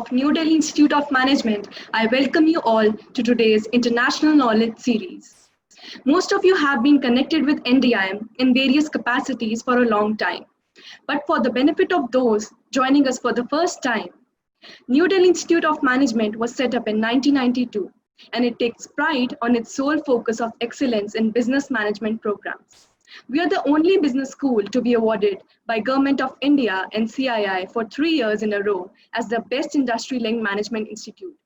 of New Delhi Institute of Management, I welcome you all to today's International Knowledge Series. Most of you have been connected with NDIM in various capacities for a long time. But for the benefit of those joining us for the first time, New Delhi Institute of Management was set up in 1992, and it takes pride on its sole focus of excellence in business management programs. We are the only business school to be awarded by Government of India and CII for 3 years in a row as the Best Industry-Linked Management Institute.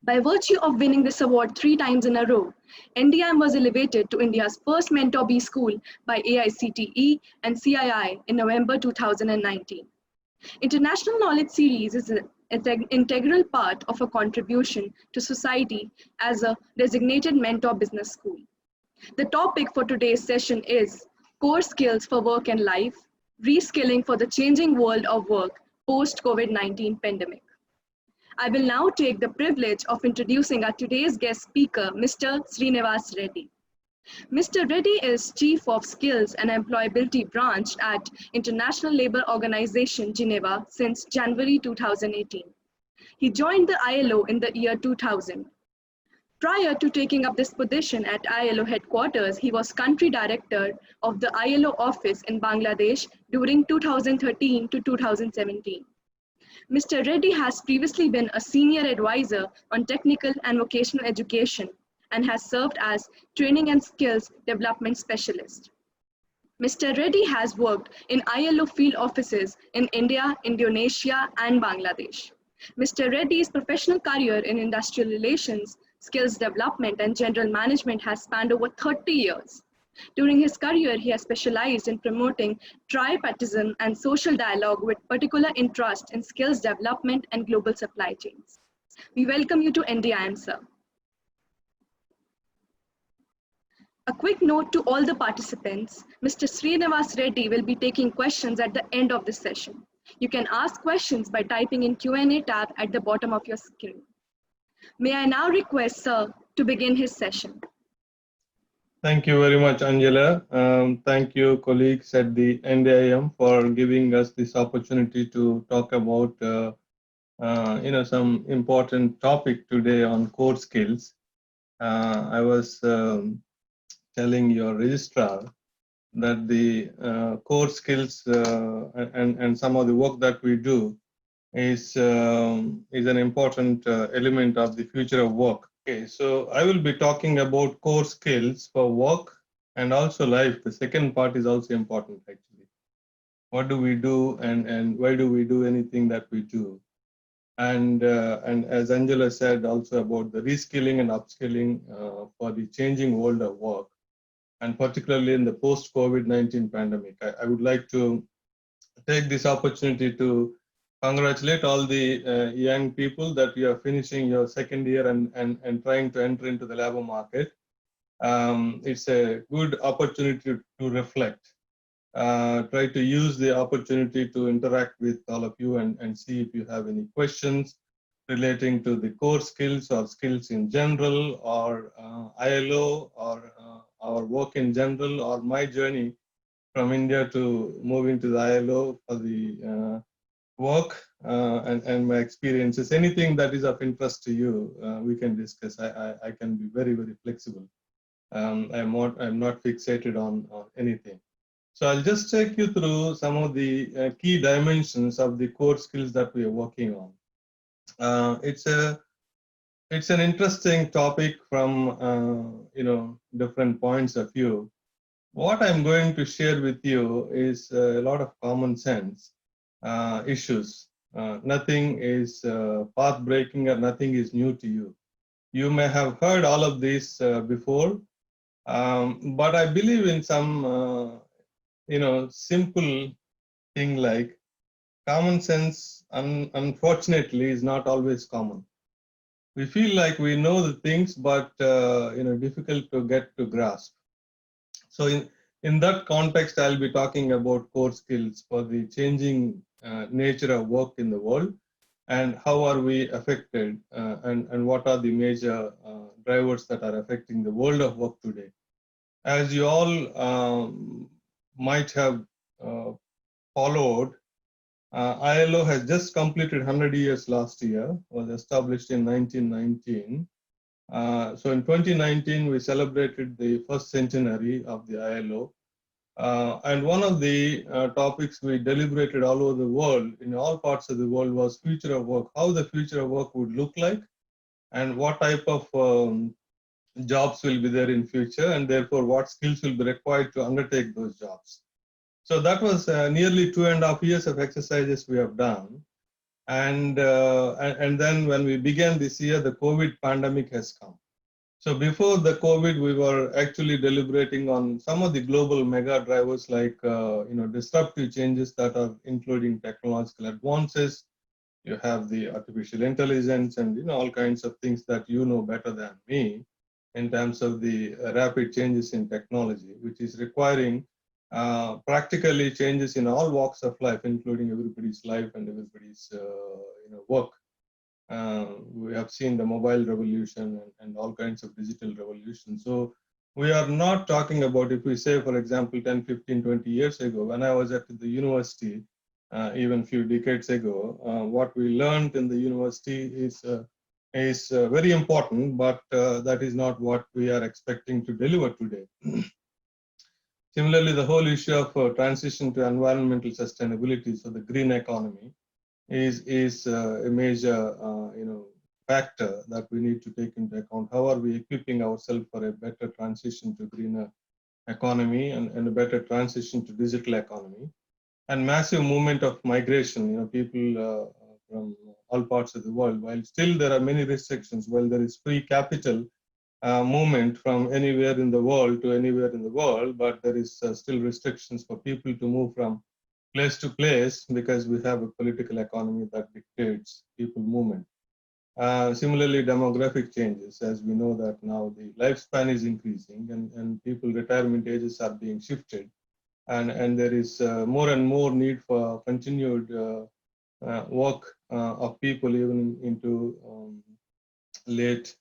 By virtue of winning this award 3 times in a row, NDIM was elevated to India's first Mentor B school by AICTE and CII in November 2019. International Knowledge Series is an integral part of a contribution to society as a designated mentor business school. The topic for today's session is Core Skills for Work and Life, Reskilling for the Changing World of Work Post-COVID-19 Pandemic. I will now take the privilege of introducing our today's guest speaker, Mr. Srinivas Reddy. Mr. Reddy is Chief of Skills and Employability Branch at International Labour Organization, Geneva since January 2018. He joined the ILO in the year 2000. Prior to taking up this position at ILO headquarters, he was country director of the ILO office in Bangladesh during 2013 to 2017. Mr. Reddy has previously been a senior advisor on technical and vocational education and has served as training and skills development specialist. Mr. Reddy has worked in ILO field offices in India, Indonesia, and Bangladesh. Mr. Reddy's professional career in industrial relations, skills development, and general management has spanned over 30 years. During his career, he has specialized in promoting tripartism and social dialogue with particular interest in skills development and global supply chains. We welcome you to NDIM, sir. A quick note to all the participants, Mr. Srinivas Reddy will be taking questions at the end of this session. You can ask questions by typing in Q&A tab at the bottom of your screen. May I now request Sir to begin his session. Thank you very much, Angela. Thank you, colleagues at the NDIM, for giving us this opportunity to talk about some important topic today on core skills. I was telling your registrar that the core skills and some of the work that we do is an important element of the future of work. Okay, so I will be talking about core skills for work and also life. The second part is also important, actually. What do we do and why do we do anything that we do? And as Angela said also about the reskilling and upskilling for the changing world of work, and particularly in the post-COVID-19 pandemic. I would like to take this opportunity to congratulate all the young people that you are finishing your second year and trying to enter into the labor market. It's a good opportunity to reflect. Try to use the opportunity to interact with all of you and see if you have any questions relating to the core skills or skills in general or ILO or our work in general or my journey from India to moving to the ILO for the work and my experiences. Anything that is of interest to you, we can discuss. I can be very, very flexible. I'm not fixated on anything. So I'll just take you through some of the key dimensions of the core skills that we are working on. It's an interesting topic from different points of view. What I'm going to share with you is a lot of common sense issues. Nothing is path-breaking or nothing is new to you. You may have heard all of this before, but I believe in some simple thing like common sense. Unfortunately, is not always common. We feel like we know the things, but difficult to get to grasp. So in that context, I'll be talking about core skills for the changing nature of work in the world, and how are we affected, and what are the major drivers that are affecting the world of work today. As you all might have followed, ILO has just completed 100 years last year, was established in 1919. So in 2019, we celebrated the first centenary of the ILO. And one of the topics we deliberated all over the world, in all parts of the world, was future of work, how the future of work would look like, and what type of jobs will be there in future, and therefore what skills will be required to undertake those jobs. So that was nearly 2.5 years of exercises we have done. And then when we began this year, the COVID pandemic has come. So before the COVID, we were actually deliberating on some of the global mega drivers like disruptive changes that are including technological advances. You have the artificial intelligence and all kinds of things that you know better than me in terms of the rapid changes in technology, which is requiring practically changes in all walks of life, including everybody's life and everybody's work. We have seen the mobile revolution and all kinds of digital revolution. So we are not talking about, if we say, for example, 10, 15, 20 years ago, when I was at the university, even a few decades ago, what we learned in the university is very important, but that is not what we are expecting to deliver today. Similarly, the whole issue of transition to environmental sustainability, so the green economy, is a major factor that we need to take into account. How are we equipping ourselves for a better transition to greener economy and a better transition to digital economy? And massive movement of migration, people from all parts of the world. While still there are many restrictions, while there is free capital movement from anywhere in the world to anywhere in the world, but there is still restrictions for people to move from place to place because we have a political economy that dictates people movement. Similarly, demographic changes, as we know that now the lifespan is increasing and people retirement ages are being shifted, and there is more and more need for continued work of people even into late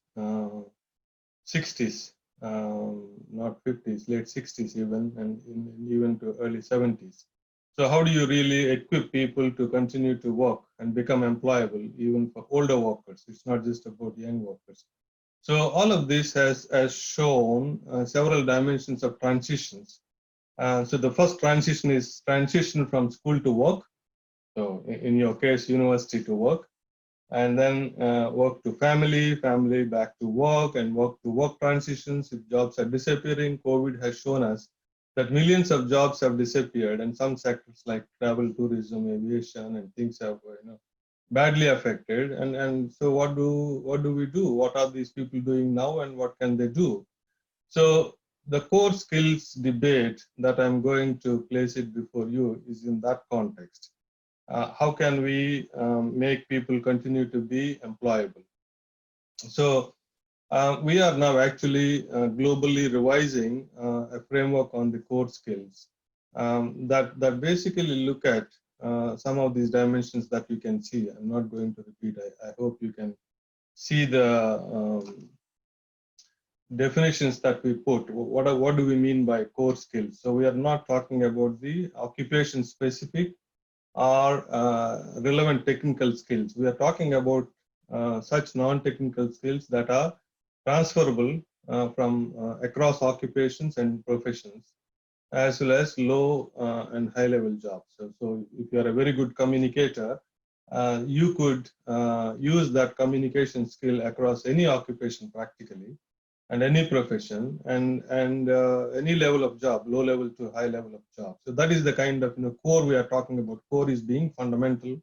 60s, not 50s, late 60s even, and even to early 70s. So how do you really equip people to continue to work and become employable, even for older workers? It's not just about young workers. So all of this has shown several dimensions of transitions. So the first transition is transition from school to work. So in your case, university to work, and then work to family, family back to work, and work to work transitions. If jobs are disappearing, COVID has shown us that millions of jobs have disappeared, and some sectors like travel, tourism, aviation, and things have badly affected. And so what do we do? What are these people doing now, and what can they do? So the core skills debate that I'm going to place it before you is in that context. How can we make people continue to be employable? So we are now actually globally revising a framework on the core skills that basically look at some of these dimensions that you can see. I'm not going to repeat. I hope you can see the definitions that we put. What do we mean by core skills? So we are not talking about the occupation specific or relevant technical skills. We are talking about such non-technical skills that are transferable from across occupations and professions, as well as low and high level jobs. So if you are a very good communicator, you could use that communication skill across any occupation practically, and any profession, and any level of job, low level to high level of job. So that is the kind of core we are talking about. Core is being fundamental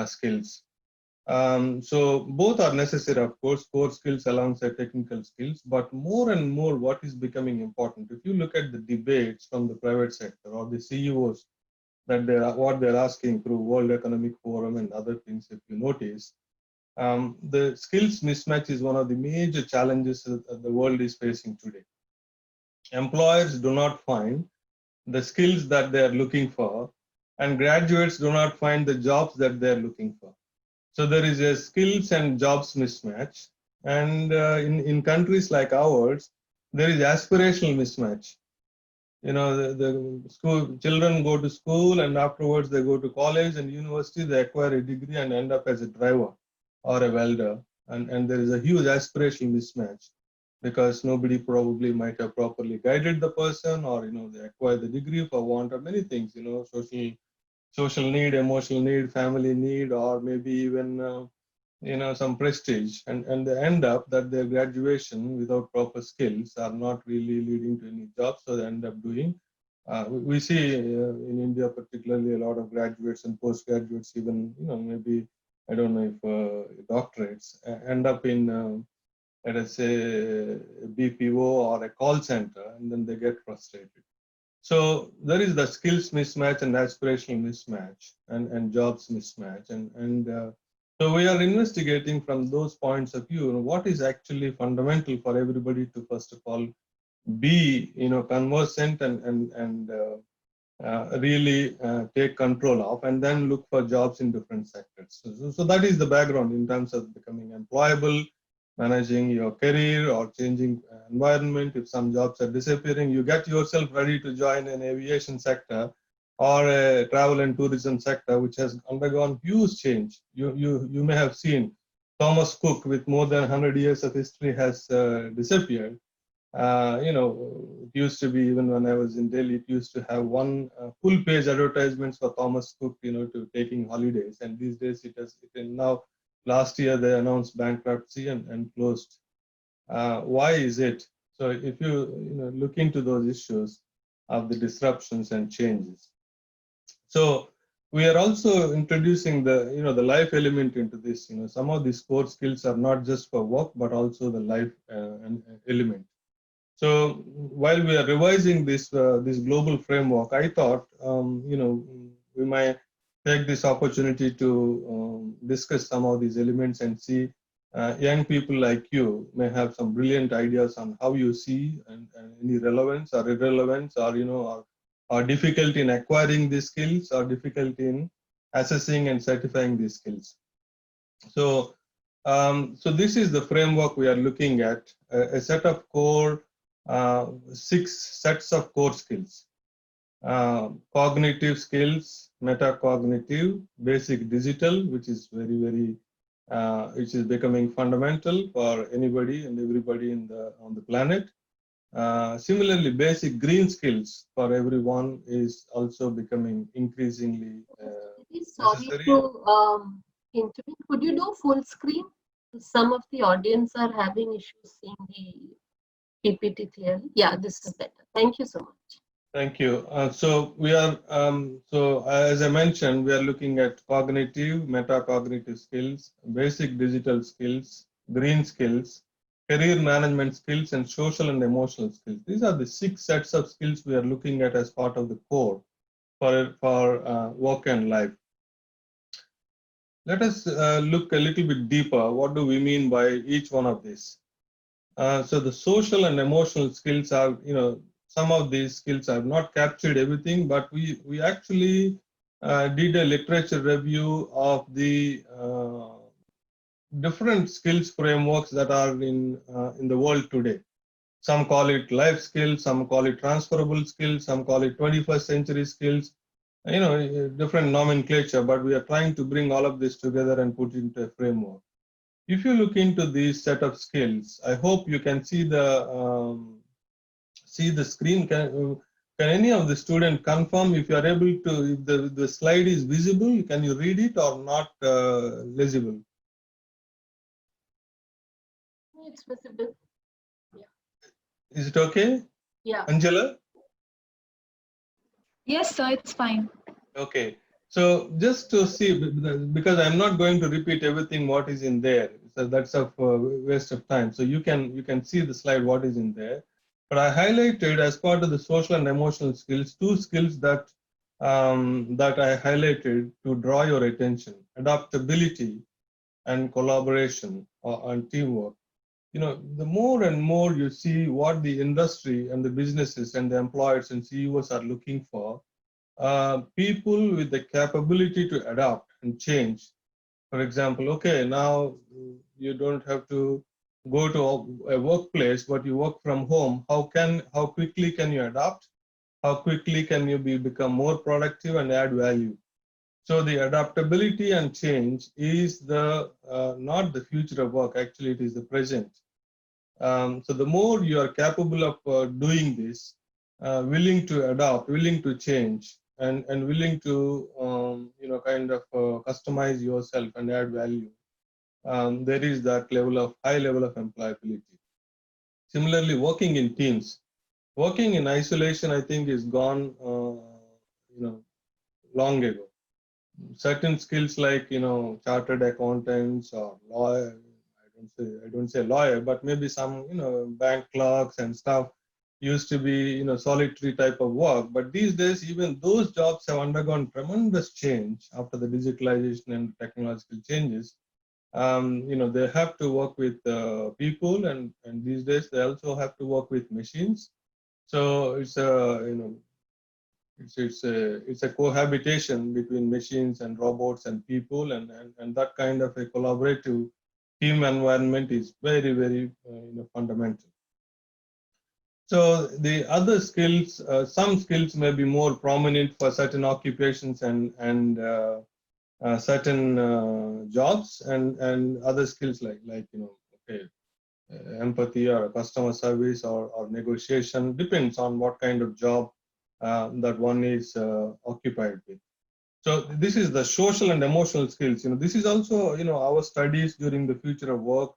skills. So both are necessary, of course, core skills alongside technical skills, but more and more what is becoming important, if you look at the debates from the private sector or the CEOs, that what they're asking through World Economic Forum and other things, if you notice, the skills mismatch is one of the major challenges that the world is facing today. Employers do not find the skills that they are looking for, and graduates do not find the jobs that they are looking for. So there is a skills and jobs mismatch. And in countries like ours, there is aspirational mismatch. the school children go to school and afterwards they go to college and university, they acquire a degree and end up as a driver or a welder. And there is a huge aspirational mismatch because nobody probably might have properly guided the person, or they acquire the degree for want of many things, social need, emotional need, family need, or maybe even some prestige, and they end up that their graduation without proper skills are not really leading to any jobs, so they end up doing. We see in India particularly a lot of graduates and postgraduates, even maybe I don't know if doctorates end up in let us say a BPO or a call center, and then they get frustrated. So there is the skills mismatch and aspirational mismatch and jobs mismatch. And so we are investigating from those points of view, what is actually fundamental for everybody to, first of all, be, conversant and really take control of, and then look for jobs in different sectors. So that is the background in terms of becoming employable, managing your career or changing environment. If some jobs are disappearing, you get yourself ready to join an aviation sector or a travel and tourism sector, which has undergone huge change. You may have seen Thomas Cook, with more than 100 years of history, has disappeared. It used to be, even when I was in Delhi, it used to have one full page advertisements for Thomas Cook, to taking holidays. And these days now, last year they announced bankruptcy and closed. Why is it? So if you look into those issues of the disruptions and changes. So we are also introducing the life element into this. Some of these core skills are not just for work, but also the life element. So while we are revising this global framework, I thought we might take this opportunity to discuss some of these elements and see young people like you may have some brilliant ideas on how you see and any relevance or irrelevance, or difficulty in acquiring these skills, or difficulty in assessing and certifying these skills. So this is the framework we are looking at, a set of core 6 sets of core skills: cognitive skills, metacognitive, basic digital, which is which is becoming fundamental for anybody and everybody on the planet. Similarly, basic green skills for everyone is also becoming increasingly Sorry necessary. to intervene. Could you do full screen? Some of the audience are having issues seeing the PPT clearly. Yeah, this is better. Thank you so much. Thank you. So we are, as I mentioned, we are looking at cognitive, metacognitive skills, basic digital skills, green skills, career management skills, and social and emotional skills. These are the 6 sets of skills we are looking at as part of the core for work and life. Let us look a little bit deeper. What do we mean by each one of these? So the social and emotional skills are, some of these skills have not captured everything, but we actually did a literature review of the different skills frameworks that are in the world today. Some call it life skills, some call it transferable skills, some call it 21st century skills, different nomenclature, but we are trying to bring all of this together and put into a framework. If you look into these set of skills, I hope you can see the screen. Can any of the student confirm if you are able to, if the slide is visible? Can you read it or not legible? It's visible. Yeah. Is it okay? Yeah. Angela? Yes, sir, it's fine. Okay. So just to see, because I'm not going to repeat everything what is in there, so that's a waste of time. So you can see the slide what is in there. But I highlighted as part of the social and emotional skills 2 skills that that I highlighted to draw your attention: adaptability and collaboration and teamwork. The more and more you see what the industry and the businesses and the employers and CEOs are looking for, people with the capability to adapt and change. For example, okay, now you don't have to go to a workplace, but you work from home. How quickly can you adapt? How quickly can you become more productive and add value? So the adaptability and change is the not the future of work. Actually, it is the present. So the more you are capable of doing this, willing to adapt, willing to change, and willing to kind of customize yourself and add value, there is that level of high level of employability. Similarly, working in teams, working in isolation, I think, is gone, long ago. Certain skills like chartered accountants or lawyer, I don't say lawyer, but maybe some bank clerks and stuff used to be solitary type of work. But these days, even those jobs have undergone tremendous change after the digitalization and technological changes. They have to work with people, and these days they also have to work with machines. So it's a it's a cohabitation between machines and robots and people, and that kind of a collaborative team environment is very fundamental. So the other skills, some skills may be more prominent for certain occupations and certain jobs, and other skills like okay, empathy or customer service or negotiation depends on what kind of job that one is occupied with. So this is the social and emotional skills. This is also our studies during the future of work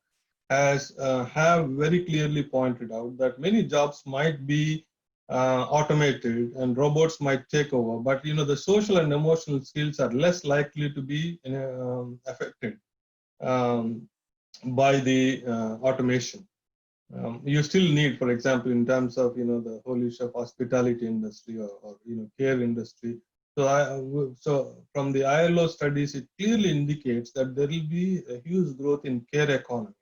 has have very clearly pointed out that many jobs might be automated and robots might take over, but the social and emotional skills are less likely to be affected um, by the automation. You still need, for example, in terms of the whole issue of hospitality industry or care industry. So from the ILO studies, it clearly indicates that there will be a huge growth in care economy.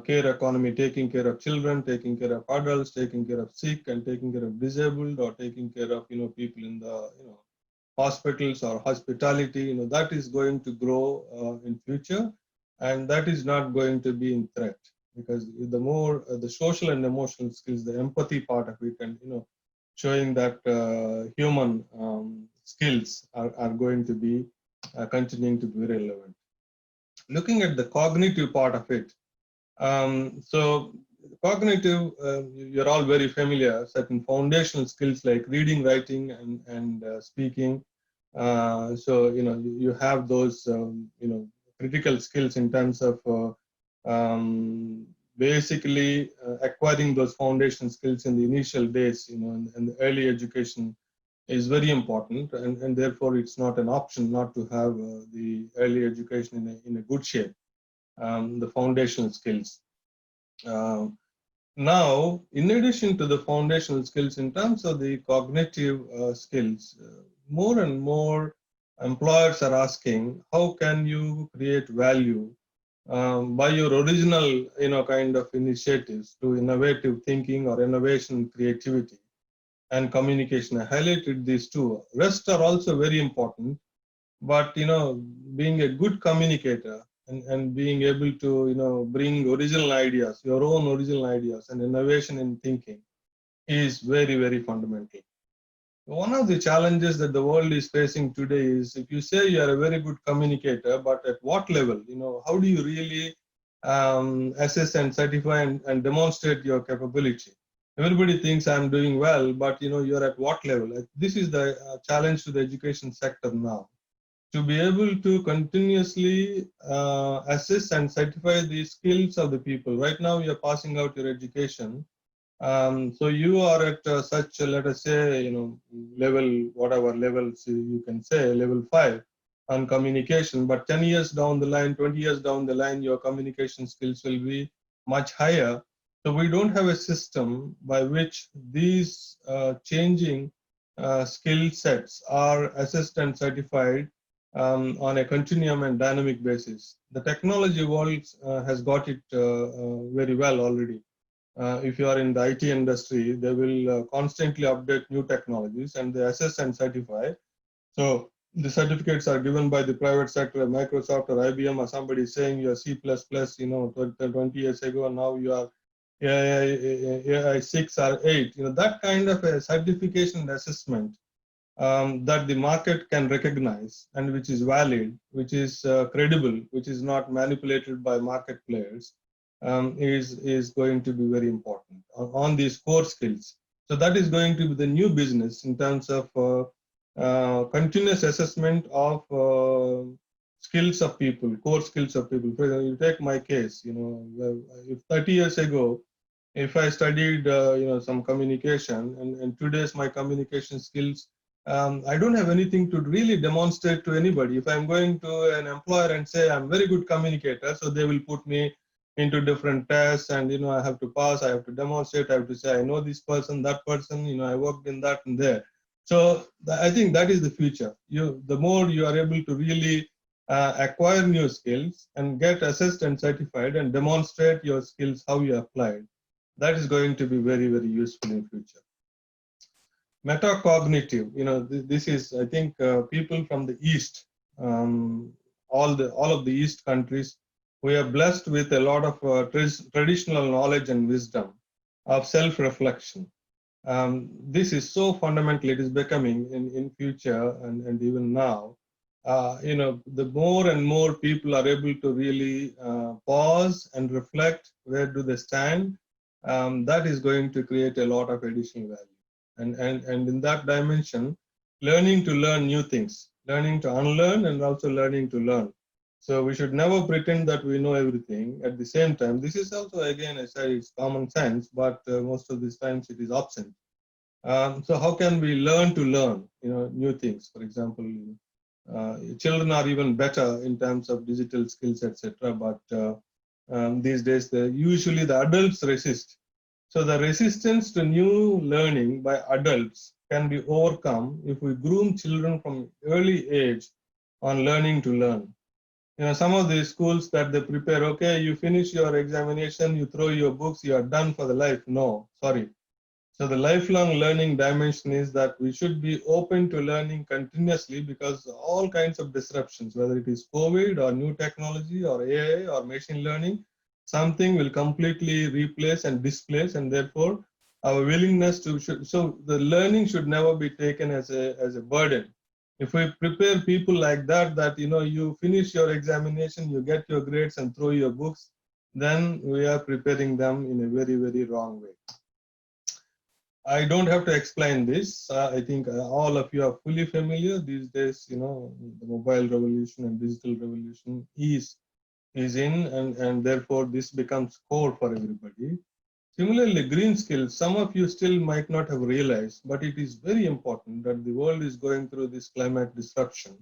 Care economy, taking care of children, taking care of adults, taking care of sick, and taking care of disabled, or taking care of people in the hospitals or hospitality. That is going to grow in future, and that is not going to be in threat, because the more the social and emotional skills, the empathy part of it, and showing that human skills are going to be continuing to be relevant. Looking at the cognitive part of it, so cognitive, you're all very familiar, certain foundational skills like reading, writing, and speaking. So you have those critical skills in terms of basically acquiring those foundation skills in the initial days, and the early education is very important, and therefore it's not an option not to have the early education in a good shape, the foundational skills. Now, in addition to the foundational skills, in terms of the cognitive skills, more and more employers are asking, how can you create value by your original, kind of initiatives to innovative thinking or innovation, creativity, and communication. I highlighted these two. Rest are also very important, but being a good communicator and being able to bring original ideas, your own original ideas and innovation in thinking is very fundamental. One of the challenges that the world is facing today is, if you say you are a very good communicator, but at what level, how do you really assess and certify and demonstrate your capability? Everybody thinks I'm doing well, but you're at what level? This is the challenge to the education sector now, to be able to continuously assess and certify the skills of the people. Right now, you're passing out your education. So you are at such, let us say, level, whatever levels you can say, level 5 on communication. But 10 years down the line, 20 years down the line, your communication skills will be much higher. So we don't have a system by which these changing skill sets are assessed and certified on a continuum and dynamic basis. The technology world has got it very well already. If you are in the IT industry, they will constantly update new technologies and they assess and certify. So the certificates are given by the private sector, Microsoft or IBM, or somebody saying you are C++, 20 years ago, and now you are AI 6 or 8, that kind of a certification and assessment that the market can recognize and which is valid, which is credible, which is not manipulated by market players, is going to be very important on these core skills. So that is going to be the new business in terms of continuous assessment of skills of people, core skills of people. For example, you take my case, if 30 years ago, if I studied, some communication, and today's my communication skills, I don't have anything to really demonstrate to anybody. If I'm going to an employer and say I'm very good communicator, so they will put me into different tests, and I have to pass, I have to demonstrate, I have to say I know this person, that person, I worked in that and there. So I think that is the future. The more you are able to really acquire new skills and get assessed and certified and demonstrate your skills, how you applied, that is going to be very, very useful in future. Metacognitive, this is, I think, people from the East, all of the East countries, we are blessed with a lot of traditional knowledge and wisdom of self-reflection. This is so fundamental. It is becoming in future and even now. The more and more people are able to really pause and reflect, where do they stand, that is going to create a lot of additional value. And in that dimension, learning to learn new things, learning to unlearn, and also learning to learn. So we should never pretend that we know everything. At the same time, this is also, again, I say it's common sense, but most of these times it is absent. So how can we learn to learn, new things? For example, children are even better in terms of digital skills, etc. But these days, usually the adults resist. So the resistance to new learning by adults can be overcome if we groom children from early age on learning to learn. Some of the schools that they prepare, okay, you finish your examination, you throw your books, you are done for the life. No, sorry. So the lifelong learning dimension is that we should be open to learning continuously, because all kinds of disruptions, whether it is COVID or new technology or AI or machine learning, something will completely replace and displace, and therefore our willingness to, so the learning should never be taken as a burden. If we prepare people like that, you finish your examination, you get your grades and throw your books, then we are preparing them in a very, very wrong way. I don't have to explain this. I think all of you are fully familiar these days. The mobile revolution and digital revolution is in, and therefore this becomes core for everybody. Similarly, green skills, some of you still might not have realized, but it is very important that the world is going through this climate disruption,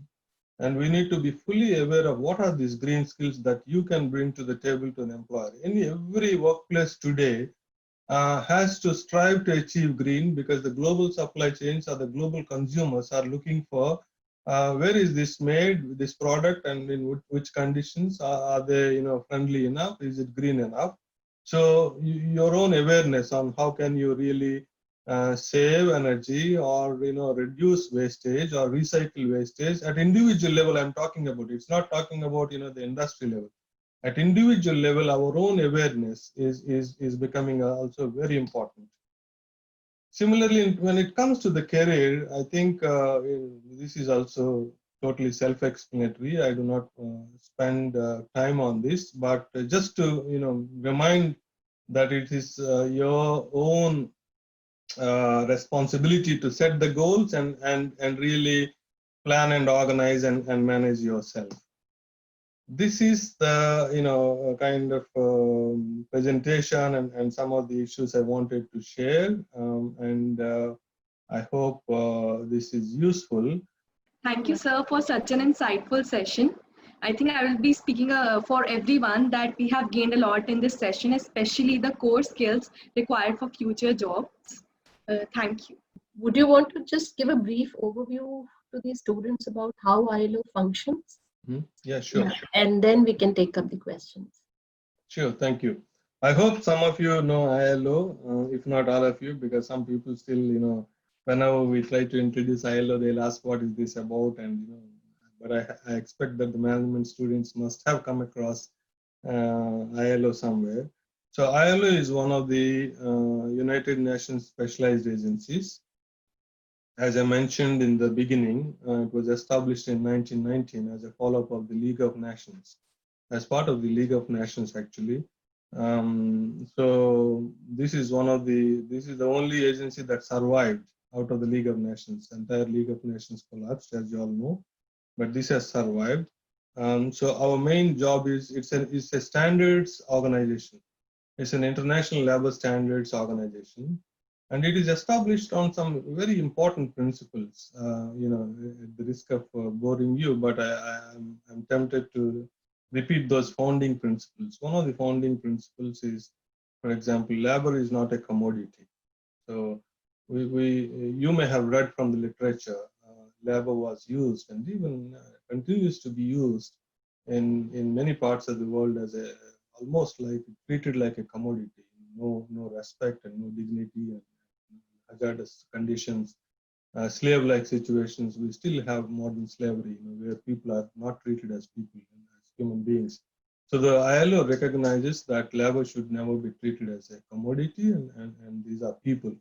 and we need to be fully aware of what are these green skills that you can bring to the table to an employer. In every workplace today, has to strive to achieve green, because the global supply chains or the global consumers are looking for where is this made, this product, and in which conditions are they friendly enough, is it green enough. So your own awareness on how can you really save energy or reduce wastage or recycle wastage at individual level. I'm talking about, it's not talking about the industry level. At individual level, our own awareness is becoming also very important. Similarly, when it comes to the career, I think this is also totally self-explanatory. I do not spend time on this, but just to remind that it is your own responsibility to set the goals and really plan and organize and manage yourself. This is the kind of presentation and some of the issues I wanted to share, and I hope this is useful. Thank you, sir, for such an insightful session. I think I will be speaking for everyone that we have gained a lot in this session, especially the core skills required for future jobs. Thank you. Would you want to just give a brief overview to the students about how ILO functions? Yeah, sure. Yeah. And then we can take up the questions. Sure, thank you. I hope some of you know ILO, if not all of you, because some people still, whenever we try to introduce ILO, they'll ask what is this about, and but I expect that the management students must have come across ILO somewhere. So ILO is one of the United Nations specialized agencies. As I mentioned in the beginning, it was established in 1919 as a follow-up of the League of Nations, as part of the League of Nations actually. So this is the only agency that survived out of the League of Nations. The entire League of Nations collapsed, as you all know, but this has survived. So our main job is it's a standards organization. It's an international labor standards organization, and it is established on some very important principles. At the risk of boring you, but I'm tempted to repeat those founding principles. One of the founding principles is, for example, labor is not a commodity. So you may have read from the literature, labor was used and even continues to be used in many parts of the world as a almost like treated like a commodity. No respect and no dignity and hazardous conditions, slave-like situations. We still have modern slavery, where people are not treated as people, as human beings. So the ILO recognizes that labor should never be treated as a commodity, and these are people.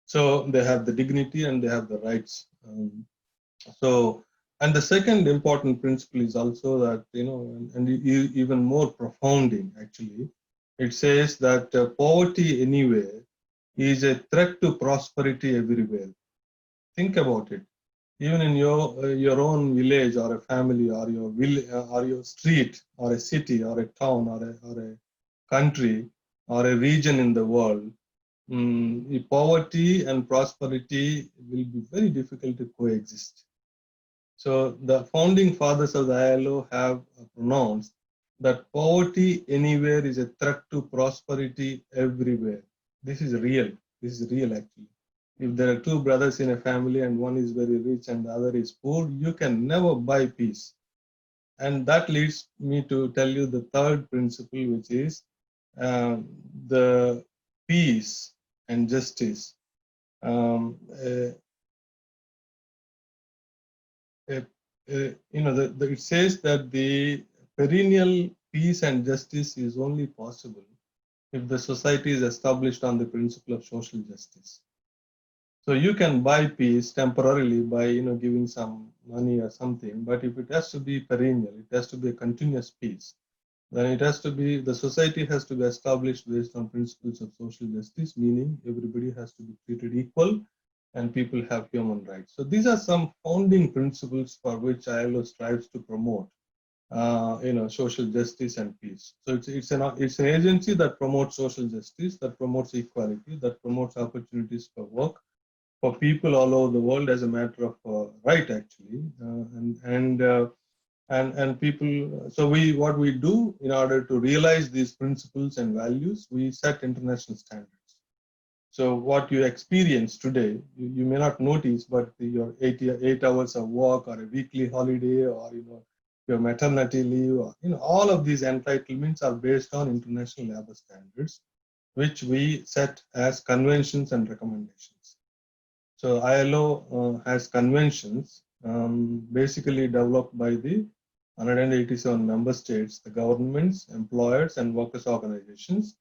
So they have the dignity and they have the rights. And the second important principle is also that, even more profounding actually, it says that poverty anywhere is a threat to prosperity everywhere. Think about it. Even in your own village or a family or your street or a city or a town or a country or a region in the world, poverty and prosperity will be very difficult to coexist. So the founding fathers of the ILO have pronounced that poverty anywhere is a threat to prosperity everywhere. This is real. This is real actually. If there are two brothers in a family and one is very rich and the other is poor, you can never buy peace. And that leads me to tell you the third principle, which is the peace and justice. It says that the perennial peace and justice is only possible if the society is established on the principle of social justice. So you can buy peace temporarily by giving some money or something, but if it has to be perennial, it has to be a continuous peace, then it has to be, the society has to be established based on principles of social justice, meaning everybody has to be treated equal and people have human rights. So these are some founding principles for which ILO strives to promote, social justice and peace. So it's an agency that promotes social justice, that promotes equality, that promotes opportunities for work for people all over the world as a matter of right, actually, and people. So what we do in order to realize these principles and values, we set international standards. So what you experience today, you may not notice, but your 8 hours of work or a weekly holiday or your maternity leave, or, all of these entitlements are based on international labor standards, which we set as conventions and recommendations. So ILO has conventions basically developed by the 187 member states, the governments, employers, and workers' organizations,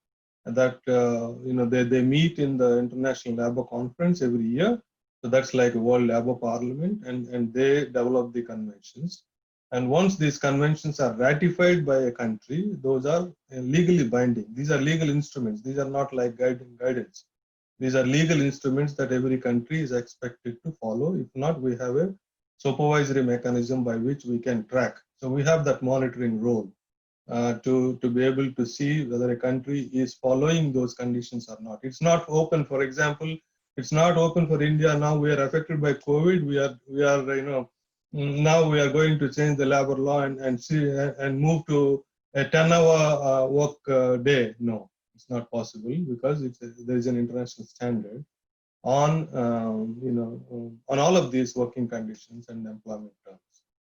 that they meet in the International Labour Conference every year. So that's like a World Labour Parliament, and they develop the conventions. And once these conventions are ratified by a country, those are legally binding. These are legal instruments. These are not like guidance. These are legal instruments that every country is expected to follow. If not, we have a supervisory mechanism by which we can track. So we have that monitoring role to be able to see whether a country is following those conditions or not. It's not open. For example, it's not open for India now. We are affected by COVID. We are now we are going to change the labor law and see and move to a 10-hour work day. No, it's not possible because there is an international standard on on all of these working conditions and employment terms.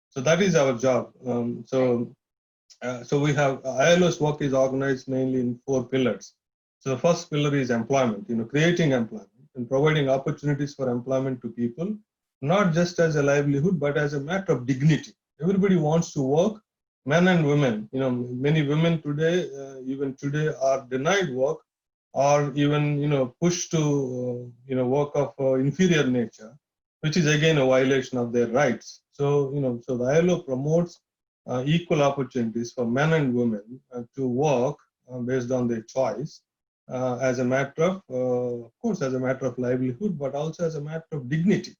So that is our job. So we have ILO's work is organized mainly in 4 pillars. So the first pillar is employment, creating employment and providing opportunities for employment to people, not just as a livelihood, but as a matter of dignity. Everybody wants to work, men and women. Many women today, even today, are denied work, or even pushed to work of inferior nature, which is again a violation of their rights. So the ILO promotes equal opportunities for men and women to work based on their choice, as a matter of course, as a matter of livelihood, but also as a matter of dignity.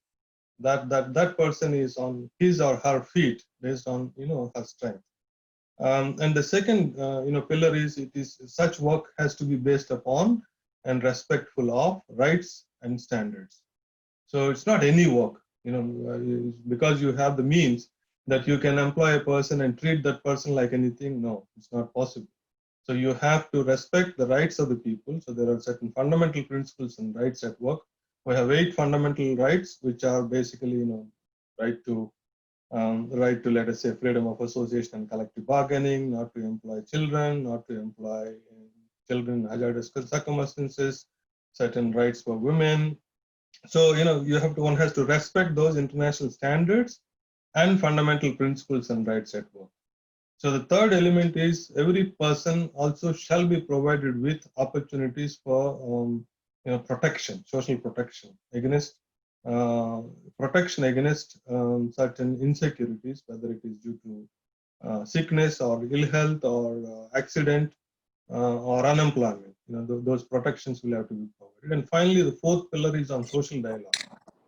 That person is on his or her feet based on her strength. And the second pillar is, it is such work has to be based upon and respectful of rights and standards. So it's not any work, because you have the means that you can employ a person and treat that person like anything. No, it's not possible. So you have to respect the rights of the people. So there are certain fundamental principles and rights at work. We have 8 fundamental rights, which are basically, right to right to, let us say, freedom of association and collective bargaining, not to employ children, not to employ children in hazardous circumstances, certain rights for women. So, one has to respect those international standards and fundamental principles and rights at work. So the third element is, every person also shall be provided with opportunities for protection, social protection against protection against certain insecurities, whether it is due to sickness or ill health or accident or unemployment. Those protections will have to be provided. And finally, the fourth pillar is on social dialogue.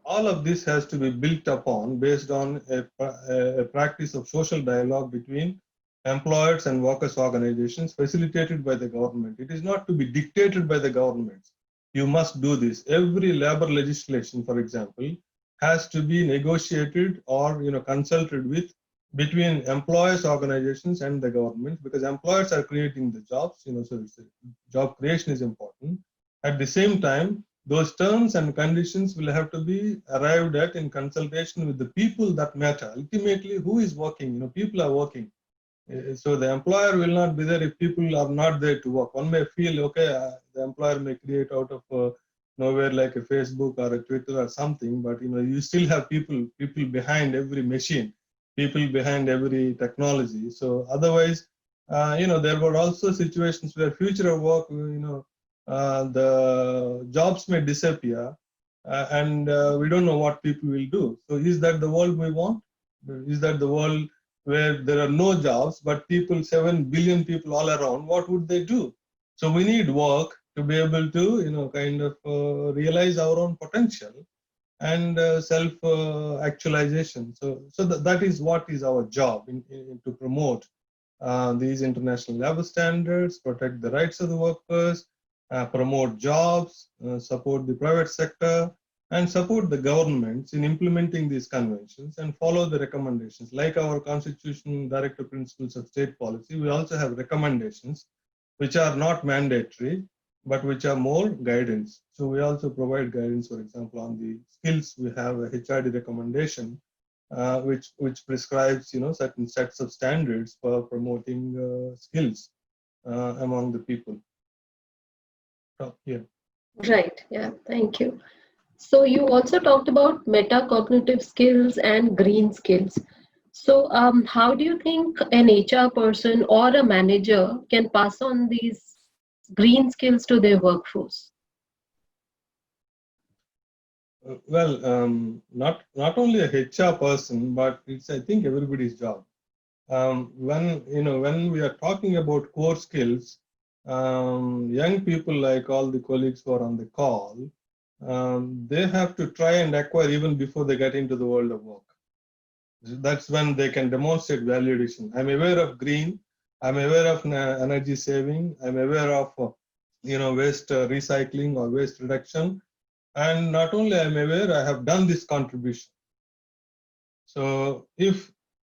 All of this has to be built upon based on a practice of social dialogue between employers and workers' organizations, facilitated by the government. It is not to be dictated by the governments. You must do this. Every labor legislation, for example, has to be negotiated or consulted with between employers' organizations and the government, because employers are creating the jobs. So job creation is important. At the same time, those terms and conditions will have to be arrived at in consultation with the people that matter. Ultimately, who is working? People are working. So the employer will not be there if people are not there to work. One may feel, okay, the employer may create out of nowhere, like a Facebook or a Twitter or something, but you still have people behind every machine, people behind every technology. So otherwise, there were also situations where future of work, the jobs may disappear, and we don't know what people will do. So is that the world we want? Is that the world where there are no jobs, but 7 billion people all around? What would they do? So we need work to be able to, realize our own potential and self-actualization. So that is what is our job, to promote these international labor standards, protect the rights of the workers, promote jobs, support the private sector, and support the governments in implementing these conventions and follow the recommendations. Like our Constitution Directive Principles of State Policy, we also have recommendations which are not mandatory, but which are more guidance. So we also provide guidance, for example, on the skills. We have a HRD recommendation, which prescribes certain sets of standards for promoting skills among the people. Yeah. Right. Yeah. Thank you. So you also talked about metacognitive skills and green skills. So how do you think an HR person or a manager can pass on these green skills to their workforce? Well, not only a HR person, but it's, I think, everybody's job. When we are talking about core skills, young people, like all the colleagues who are on the call, they have to try and acquire even before they get into the world of work. That's when they can demonstrate value addition. I'm aware of green. I'm aware of energy saving. I'm aware of waste recycling or waste reduction. And not only I'm aware, I have done this contribution. So if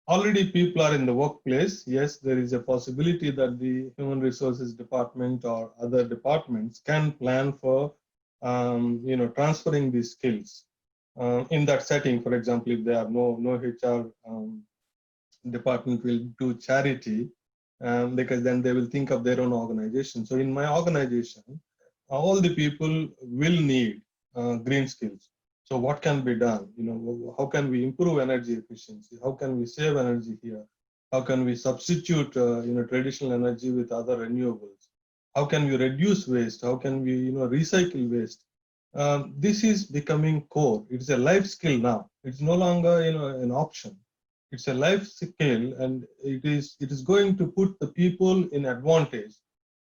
already people are in the workplace, yes, there is a possibility that the human resources department or other departments can plan for transferring these skills in that setting. For example, if there are no HR department will do charity, because then they will think of their own organization. So in my organization, all the people will need green skills. So what can be done? How can we improve energy efficiency? How can we save energy here? How can we substitute traditional energy with other renewables? How can we reduce waste? How can we recycle waste? This is becoming core. It's a life skill now. It's no longer an option. It's a life skill, and it is going to put the people in advantage.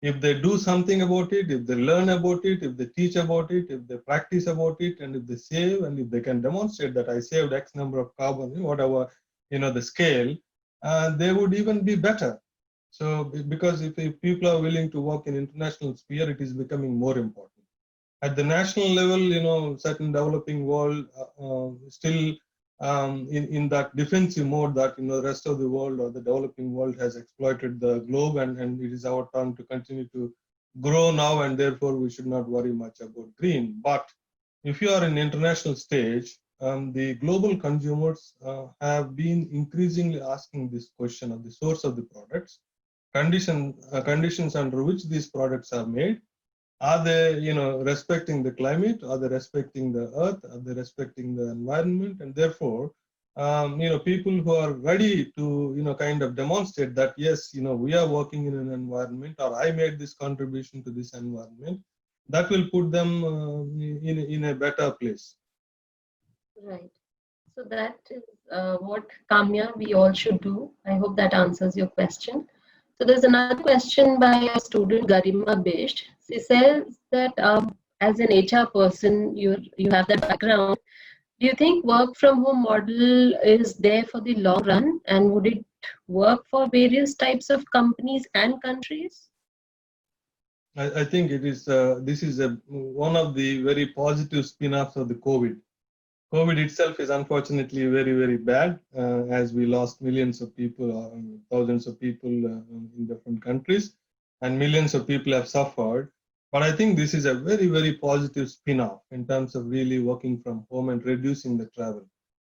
If they do something about it, if they learn about it, if they teach about it, if they practice about it, and if they save, and if they can demonstrate that I saved X number of carbon, whatever the scale, they would even be better. So because if people are willing to work in international sphere, it is becoming more important. At the national level, certain developing world still in that defensive mode that the rest of the world or the developing world has exploited the globe, and it is our turn to continue to grow now, and therefore we should not worry much about green. But if you are in international stage, the global consumers have been increasingly asking this question of the source of the products, conditions under which these products are made. Are they respecting the climate? Are they respecting the earth? Are they respecting the environment? And therefore people who are ready to kind of demonstrate that yes, we are working in an environment, or I made this contribution to this environment, that will put them in a better place. Right. So that is what, Kamya, we all should do. I hope that answers your question. So there's another question by a student, Garima Bisht. She says that as an HR person, you have that background. Do you think work from home model is there for the long run, and would it work for various types of companies and countries? I think it is. This is one of the very positive spin-offs of the COVID. COVID itself is unfortunately very, very bad, as we lost millions of people, thousands of people in different countries, and millions of people have suffered. But I think this is a very, very positive spin-off in terms of really working from home and reducing the travel.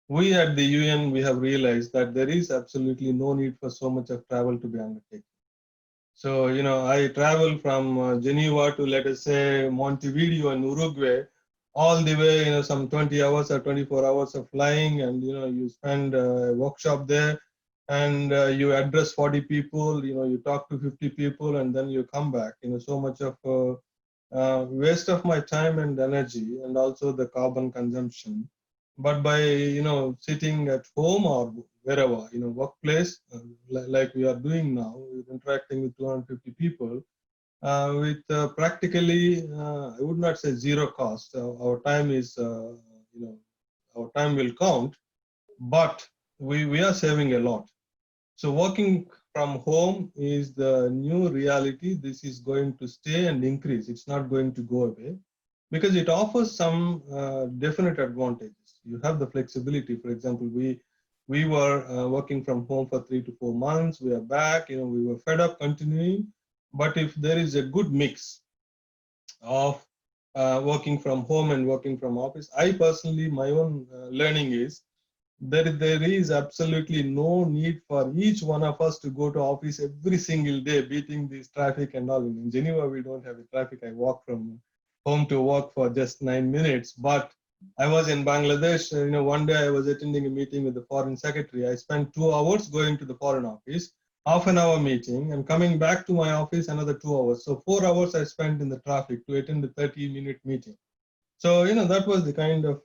We at the UN, we have realized that there is absolutely no need for so much of travel to be undertaken. So, I travel from Geneva to, let us say, Montevideo in Uruguay, all the way, some 20 hours or 24 hours of flying, and, you spend a workshop there, and you address 40 people, you talk to 50 people, and then you come back. So much of waste of my time and energy, and also the carbon consumption. But by sitting at home or wherever, workplace, like we are doing now, interacting with 250 people, with practically, I would not say zero cost. Our time is, our time will count, but we are saving a lot. So working from home is the new reality. This is going to stay and increase. It's not going to go away, because it offers some definite advantages. You have the flexibility. For example, we were working from home for 3 to 4 months. We are back. We were fed up continuing. But if there is a good mix of working from home and working from office, I personally, my own learning is there is absolutely no need for each one of us to go to office every single day, beating this traffic and all. In Geneva, we don't have the traffic. I walk from home to work for just 9 minutes. But I was in Bangladesh. One day I was attending a meeting with the foreign secretary. I spent 2 hours going to the foreign office, half an hour meeting, and coming back to my office another 2 hours. So 4 hours I spent in the traffic to attend a 30-minute meeting. So that was the kind of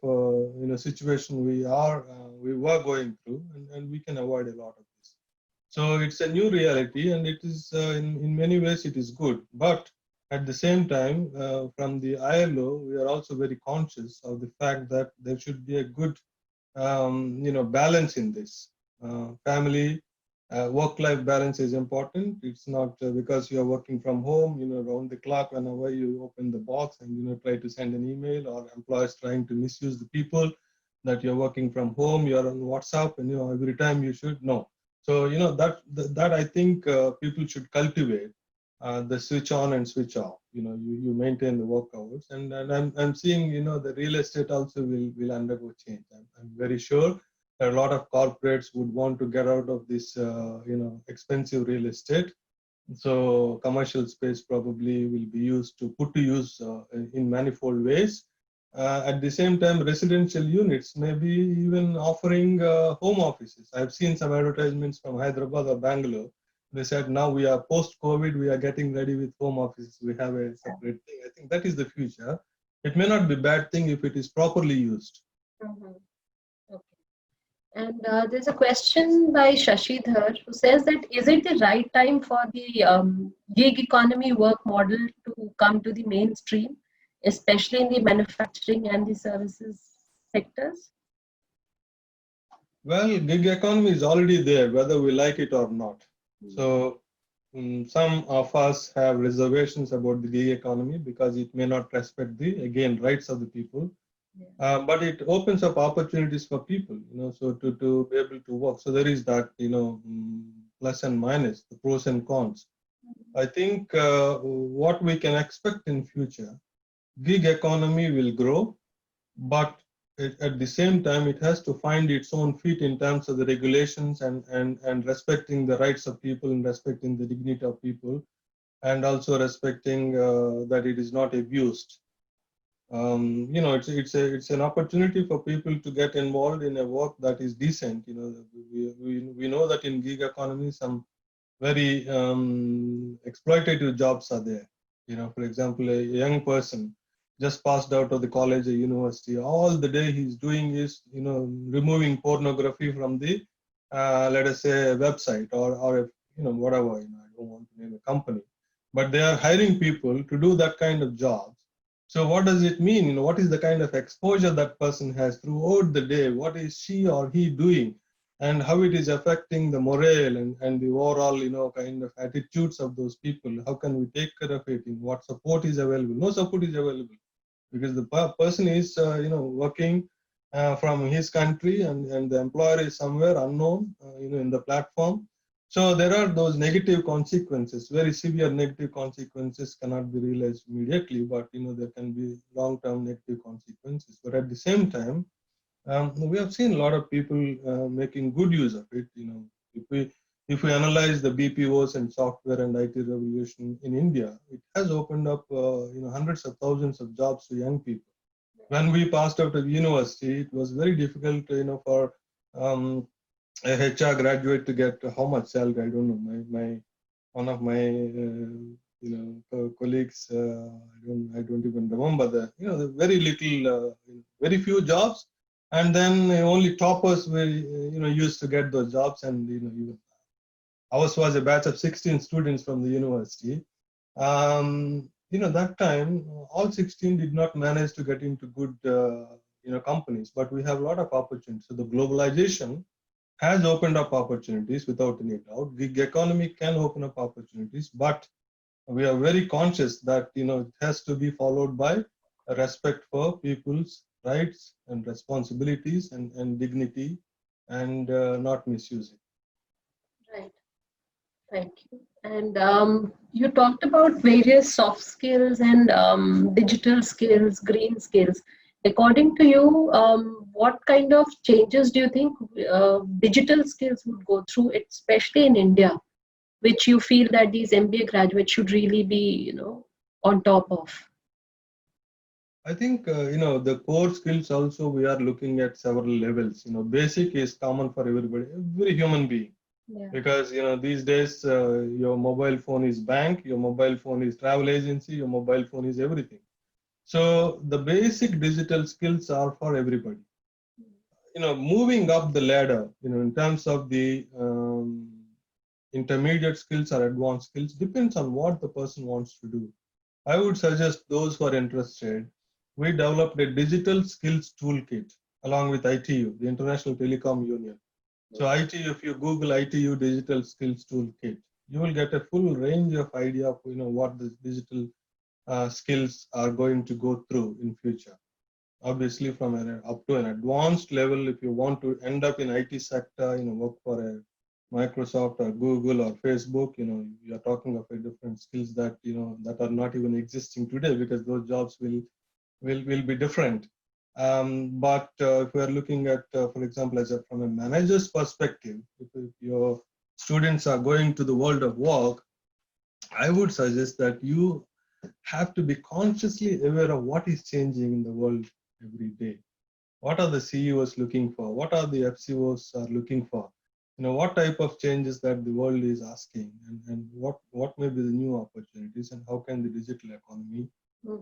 situation we were going through, and we can avoid a lot of this. So it's a new reality, and it is in many ways it is good. But at the same time, from the ILO, we are also very conscious of the fact that there should be a good balance in this. Family, work-life balance is important. It's not because you are working from home, around the clock, whenever you open the box and try to send an email, or employers trying to misuse the people that you're working from home, you're on WhatsApp, and every time you should know. So that I think people should cultivate the switch on and switch off. You maintain the work hours, and I'm seeing the real estate also will undergo change. I'm very sure a lot of corporates would want to get out of this expensive real estate. So commercial space probably will be used to put to use in manifold ways. At the same time, residential units may be even offering home offices. I've seen some advertisements from Hyderabad or Bangalore. They said now we are post-COVID, we are getting ready with home offices. We have a separate thing. I think that is the future. It may not be a bad thing if it is properly used. Mhm. Okay. And there's a question by Shashidhar who says that is it the right time for the gig economy work model to come to the mainstream, especially in the manufacturing and the services sectors? Well, gig economy is already there, whether we like it or not. So some of us have reservations about the gig economy because it may not respect the, again, rights of the people. But it opens up opportunities for people, so to be able to work. So there is that, plus and minus, the pros and cons. I think what we can expect in future, gig economy will grow, but at the same time, it has to find its own feet in terms of the regulations and respecting the rights of people and respecting the dignity of people, and also respecting that it is not abused. It's an opportunity for people to get involved in a work that is decent. We know that in gig economy, some very exploitative jobs are there. For example, a young person just passed out of the college or university. All the day he's doing is, removing pornography from the, let us say, a website or whatever. I don't want to name a company, but they are hiring people to do that kind of jobs. So what does it mean? What is the kind of exposure that person has throughout the day? What is she or he doing? And how it is affecting the morale and the overall, kind of attitudes of those people. How can we take care of it? What support is available? No support is available because the person is, working from his country and the employer is somewhere unknown, in the platform. So there are those negative consequences, very severe negative consequences cannot be realized immediately, but, there can be long-term negative consequences. But at the same time, we have seen a lot of people making good use of it. If we analyze the BPOs and software and IT revolution in India, it has opened up hundreds of thousands of jobs to young people. When we passed out of university, it was very difficult, for um, a HR graduate to get how much salary. I don't know. My one of my colleagues, I don't even remember the very little, very few jobs, and then only toppers were used to get those jobs, and even ours was a batch of 16 students from the university. That time all 16 did not manage to get into good companies, but we have a lot of opportunities. So the globalization has opened up opportunities without any doubt. Gig economy can open up opportunities, but we are very conscious that it has to be followed by a respect for people's rights and responsibilities and dignity, and not misuse it. Right. Thank you. And you talked about various soft skills and digital skills, green skills. According to you, what kind of changes do you think digital skills would go through, especially in India, which you feel that these MBA graduates should really be, on top of? I think the core skills also we are looking at several levels. Basic is common for everybody, every human being. Yeah. Because these days your mobile phone is bank, your mobile phone is travel agency, your mobile phone is everything. So the basic digital skills are for everybody. Moving up the ladder, in terms of the intermediate skills or advanced skills, depends on what the person wants to do. I would suggest those who are interested, we developed a digital skills toolkit along with ITU, the International Telecom Union. So ITU, if you Google ITU Digital Skills Toolkit, you will get a full range of idea of what the digital skills are going to go through in future. Obviously, from up to an advanced level, if you want to end up in IT sector, work for a Microsoft or Google or Facebook, you are talking of a different skills that that are not even existing today, because those jobs will be different. But if we are looking at, for example, from a manager's perspective, if your students are going to the world of work, I would suggest that you have to be consciously aware of what is changing in the world every day? What are the CEOs looking for? What are the FCOs are looking for? What type of changes that the world is asking, and what may be the new opportunities, and how can the digital economy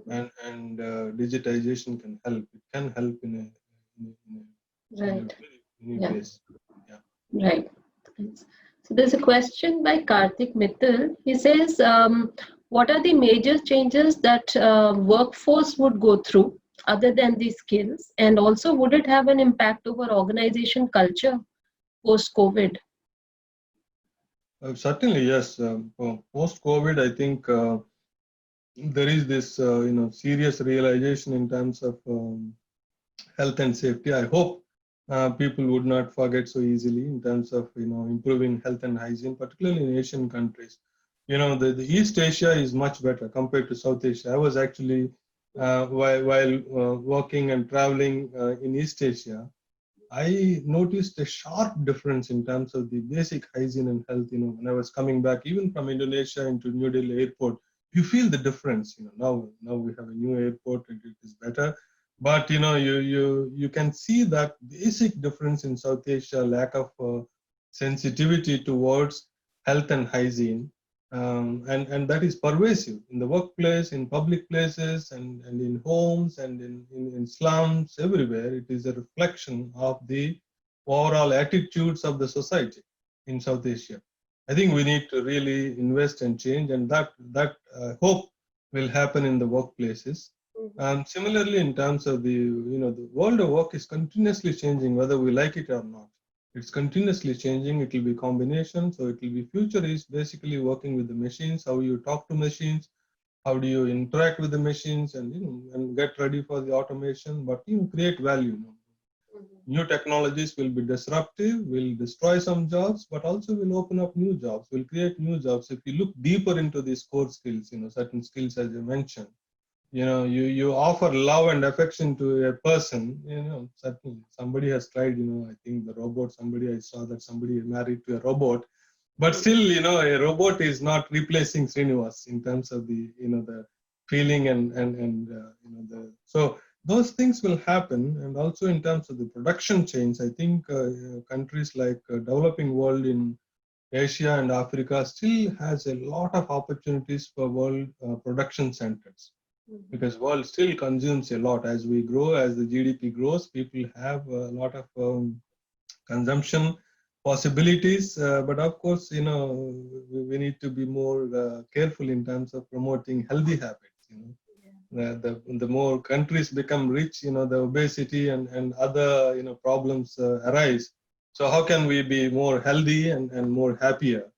and digitization can help? It can help in a Right. very many Yeah. ways. Yeah. Right. Thanks. So there's a question by Karthik Mittal. He says, what are the major changes that workforce would go through other than these skills? And also, would it have an impact over organization culture post-COVID? Certainly, yes. Post-COVID, I think there is this serious realization in terms of health and safety. I hope people would not forget so easily in terms of improving health and hygiene, particularly in Asian countries. The East Asia is much better compared to South Asia. I was actually while working and traveling in East Asia, I noticed a sharp difference in terms of the basic hygiene and health. When I was coming back, even from Indonesia into New Delhi airport, you feel the difference. Now we have a new airport and it is better, but you can see that basic difference in South Asia, lack of sensitivity towards health and hygiene, and that is pervasive in the workplace, in public places, and in homes, and in slums, everywhere. It is a reflection of the overall attitudes of the society in South Asia. I think we need to really invest and change, and that hope will happen in the workplaces. Similarly, in terms of the world of work is continuously changing, whether we like it or not. It's continuously changing. It will be combination. So it will be future is basically working with the machines, how you talk to machines, how do you interact with the machines, and and get ready for the automation, but create value. New technologies will be disruptive, will destroy some jobs, but also will open up new jobs, will create new jobs. If you look deeper into these core skills, certain skills as you mentioned, you offer love and affection to a person, certainly somebody has tried, I think the robot, I saw that somebody married to a robot, but still, a robot is not replacing Srinivas in terms of the feeling so those things will happen. And also in terms of the production chains, I think countries like developing world in Asia and Africa still has a lot of opportunities for world production centers, because world still consumes a lot. As we grow, as the GDP grows, people have a lot of consumption possibilities, but of course, we need to be more careful in terms of promoting healthy habits. The more countries become rich, the obesity and other problems arise. So how can we be more healthy and more happier?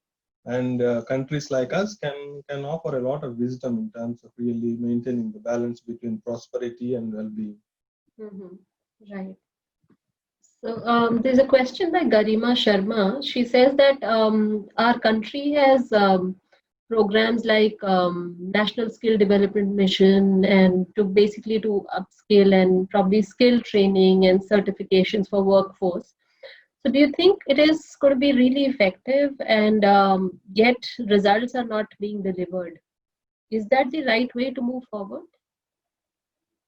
And countries like us can offer a lot of wisdom in terms of really maintaining the balance between prosperity and well-being. Right. So there's a question by Garima Sharma. She says that our country has programs like National Skill Development Mission, and to upskill and probably skill training and certifications for workforce. So do you think it is going to be really effective, and yet results are not being delivered? Is that the right way to move forward?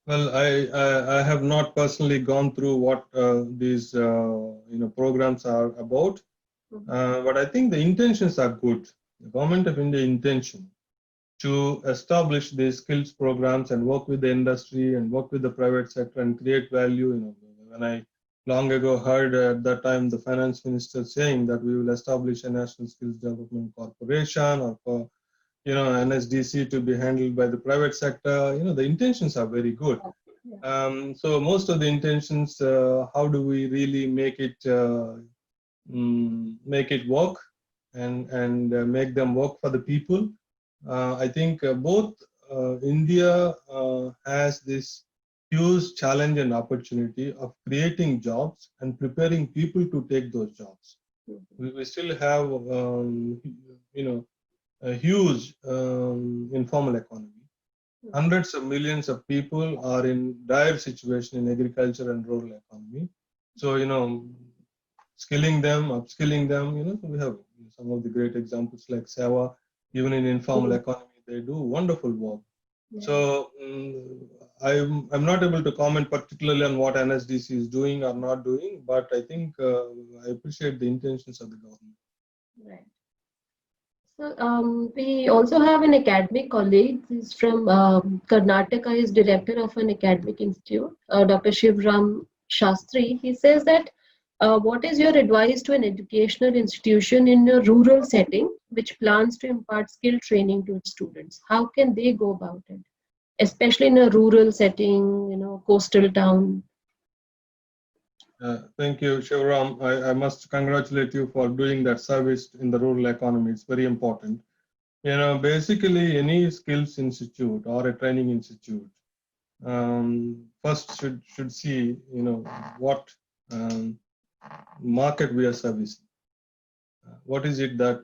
Well, I have not personally gone through what these programs are about, but I think the intentions are good. The Government of India intention to establish these skills programs and work with the industry and work with the private sector and create value. When I long ago heard at that time the finance minister saying that we will establish a National Skills Development Corporation, or for NSDC to be handled by the private sector. The intentions are very good. So most of the intentions, how do we really make it work and make them work for the people? I think both India has this huge challenge and opportunity of creating jobs and preparing people to take those jobs. We still have, a huge informal economy. Hundreds of millions of people are in dire situation in agriculture and rural economy. So, skilling them, upskilling them, we have some of the great examples like Seva. Even in informal economy, they do wonderful work. So I'm not able to comment particularly on what NSDC is doing or not doing, but I think I appreciate the intentions of the government. Right. So we also have an academic colleague. He's from Karnataka. He's director of an academic institute, Dr. Shivram Shastri. He says that what is your advice to an educational institution in a rural setting which plans to impart skill training to its students? How can they go about it, especially in a rural setting, coastal town? Thank you, Shivram. I must congratulate you for doing that service in the rural economy. It's very important. Basically any skills institute or a training institute first should see, what market we are servicing. What is it that,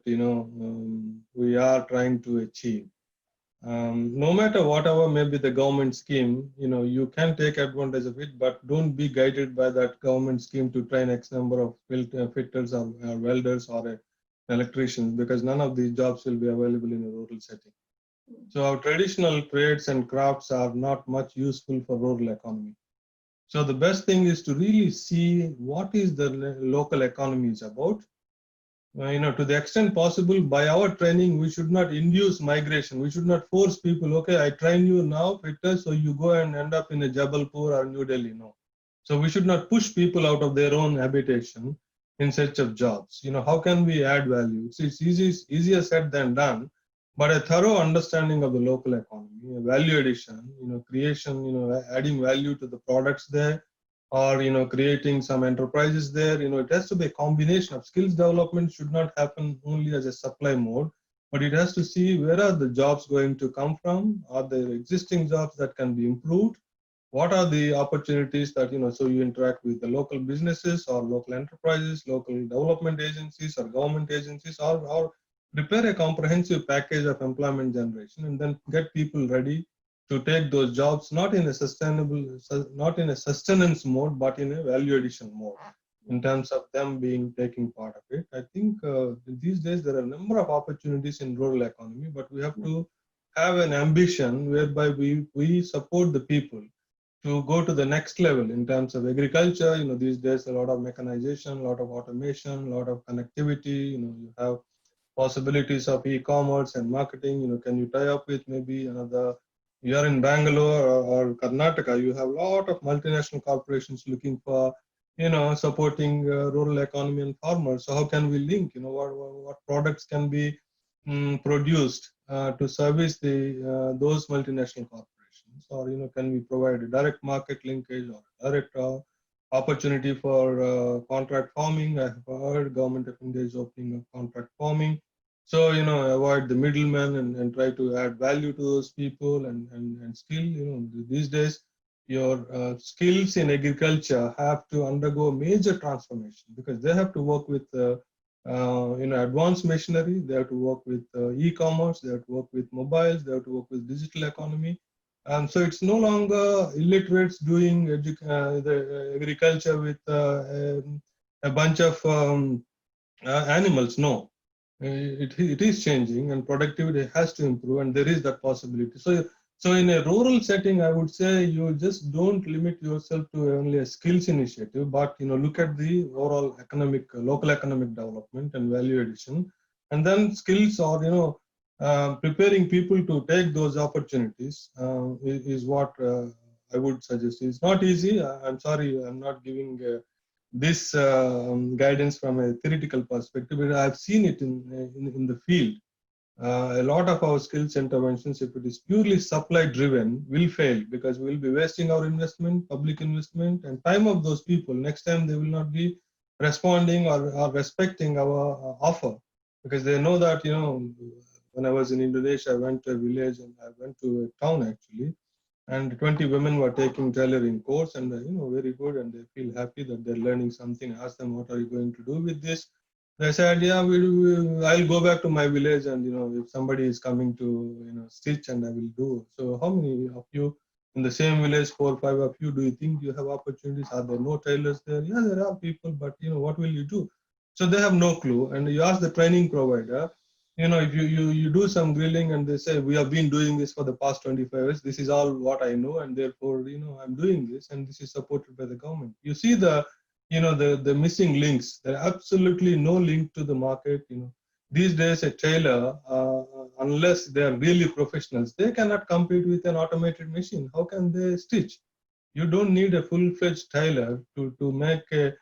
we are trying to achieve? No matter whatever may be the government scheme, you can take advantage of it, but don't be guided by that government scheme to train X number of fitters or welders or electricians, because none of these jobs will be available in a rural setting. So our traditional trades and crafts are not much useful for rural economy. So the best thing is to really see what is the local economy is about. To the extent possible, by our training, we should not induce migration. We should not force people, okay, I train you now, fitter, so you go and end up in a Jabalpur or New Delhi. No. So we should not push people out of their own habitation in search of jobs. How can we add value? It's easier said than done, but a thorough understanding of the local economy, value addition, creation, adding value to the products there, or creating some enterprises there. It has to be a combination of skills development. Should not happen only as a supply mode, but it has to see where are the jobs going to come from. Are there existing jobs that can be improved? What are the opportunities that so you interact with the local businesses or local enterprises, local development agencies or government agencies, or prepare a comprehensive package of employment generation and then get people ready to take those jobs, not in a sustenance mode, but in a value addition mode, in terms of them taking part of it. I think these days there are a number of opportunities in rural economy, but we have to have an ambition whereby we support the people to go to the next level in terms of agriculture. These days a lot of mechanization, a lot of automation, a lot of connectivity. You have possibilities of e-commerce and marketing. Can you tie up with maybe another? You are in Bangalore or Karnataka, you have a lot of multinational corporations looking for, supporting rural economy and farmers. So how can we link? What products can be produced to service those multinational corporations, or can we provide a direct market linkage or direct opportunity for contract farming? I have heard Government of India is opening up contract farming. So, avoid the middleman and try to add value to those people and still, these days, your skills in agriculture have to undergo major transformation because they have to work with, advanced machinery, they have to work with e-commerce, they have to work with mobiles, they have to work with digital economy. So it's no longer illiterates doing the agriculture with a bunch of animals. No, it is changing and productivity has to improve, and there is that possibility. So in a rural setting, I would say you just don't limit yourself to only a skills initiative, but look at the overall local economic development and value addition, and then skills or preparing people to take those opportunities is what I would suggest. It's not easy. I'm sorry, I'm not giving this guidance from a theoretical perspective, but I've seen it in the field. A lot of our skills interventions, if it is purely supply driven, will fail because we will be wasting our investment, public investment, and time of those people. Next time they will not be responding or respecting our offer because they know that, when I was in Indonesia, I went to a village and I went to a town actually, and 20 women were taking tailoring course, and very good, and they feel happy that they're learning something. I asked them, what are you going to do with this? They said, yeah, I'll go back to my village, and if somebody is coming to stitch, and I will do. So how many of you in the same village, 4 or 5 of you, do you think you have opportunities? Are there no tailors there? Yeah, there are people, but what will you do? So they have no clue. And you ask the training provider, if you do some grilling and they say, we have been doing this for the past 25 years, this is all what I know, and therefore, I'm doing this, and this is supported by the government. You see the missing links. There are absolutely no link to the market. These days, a tailor, unless they are really professionals, they cannot compete with an automated machine. How can they stitch? You don't need a full-fledged tailor to make a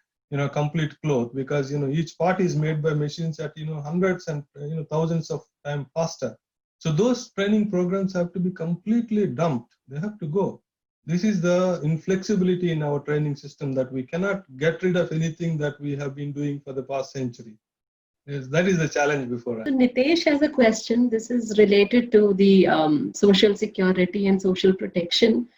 complete cloth, because each part is made by machines at hundreds and thousands of times faster. So those training programs have to be completely dumped. They have to go. This is the inflexibility in our training system, that we cannot get rid of anything that we have been doing for the past century. Yes, that is the challenge before us. So Nitesh has a question. This is related to the social security and social protection.